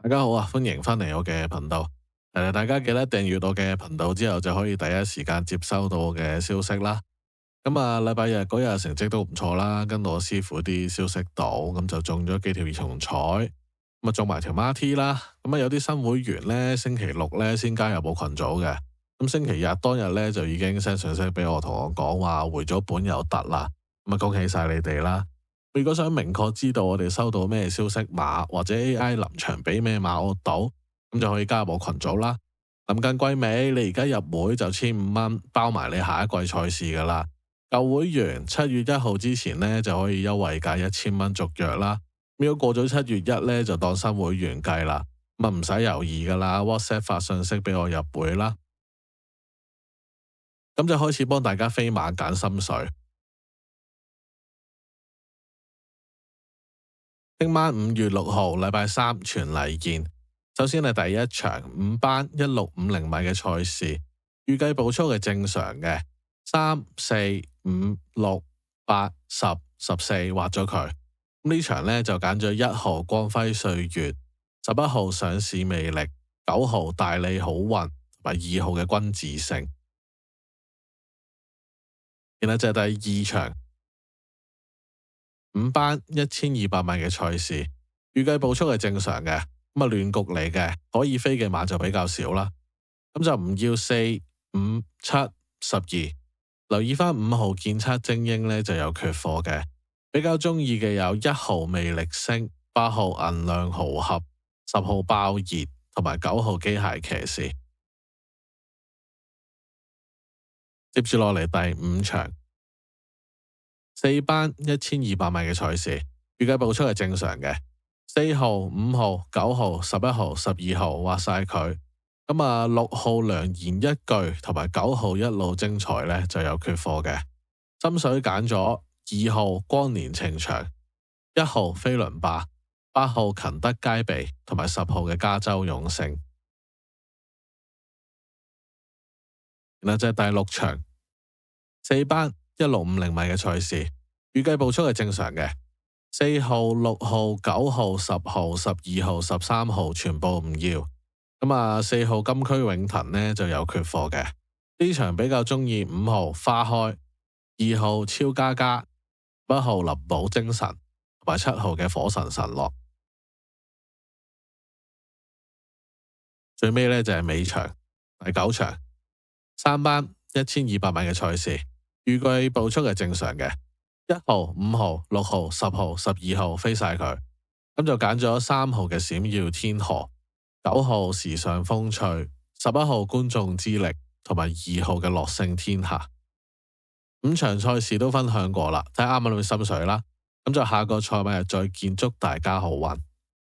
大家好啊，歡迎翻嚟我嘅頻道。大家記得訂閱我嘅頻道之後，就可以第一時間接收到我嘅消息啦。咁啊，禮拜日嗰日成績都唔錯啦，跟到我師傅啲消息度，咁就中咗幾條二重彩，咁啊中埋條孖 T 啦。咁啊有啲新會員呢，星期六呢先加入我群組嘅，咁星期日當日呢，就已經 send 信息俾我，同我講話回咗本有得啦。咁啊恭喜晒你哋啦！如果想明確知道我哋收到咩消息碼或者 AI 臨場俾咩碼我賭，咁就可以加入我群組啦。臨近季尾，你而家入會就1500蚊，包埋你下一季賽事噶啦。舊會員7月1號之前呢，就可以優惠價1000蚊續約啦。如果過咗7月1呢，就當新會員計啦。咁啊唔使猶豫噶啦 ，WhatsApp 發信息俾我入會啦。咁就開始幫大家飛馬揀心水。聽晚5月6號禮拜三全例見。首先係第一場5班1650米嘅賽事，預計步速係正常嘅，3、4、5、6、8、10、14劃咗佢。呢場呢，就揀咗1號光輝歲月、11號上市魅力、9號大利好運同埋2號嘅君子勝。然後就係第二場5班1200米嘅賽事，預計步速係正常嘅，咁啊亂局嚟嘅，可以飛嘅馬就比較少啦，咁就唔要4、5、7、12，留意翻5號建測精英呢就有缺貨嘅，比較中意嘅有1號魅力星、8號銀量豪俠、10號爆熱同埋9號機械騎士。接住落嚟第5場4班1200米嘅賽事，預計步速係正常嘅，4號、5號、9號、11號、12號畫晒佢，咁啊6號良言一句同埋9號一路精彩呢就有缺貨嘅，心水揀咗2號光年情長、1號飛輪霸、8號勤德佳備同埋10號嘅加州勇勝。然後就係第6場4班1650米嘅賽事，預計步速係正常嘅，4號、6號、9號、10號、12號、13號全部唔要，咁啊4號金區永騰呢就有缺貨嘅，呢場比較中意5號花開、2號超加加、1號林寶精神同埋7號嘅火神神樂。最尾呢就係尾場第9場3班1200米嘅賽事，預計步速係正常嘅，1號、5號、6號、10號、12號飛晒佢，咁就揀咗3號嘅閃耀天河、9號時尚風趣、11號觀眾之力同埋2號嘅樂勝天下。5場賽事都分享過啦，睇啱唔啱你心水啦，咁就下個賽馬日再見，祝大家好運。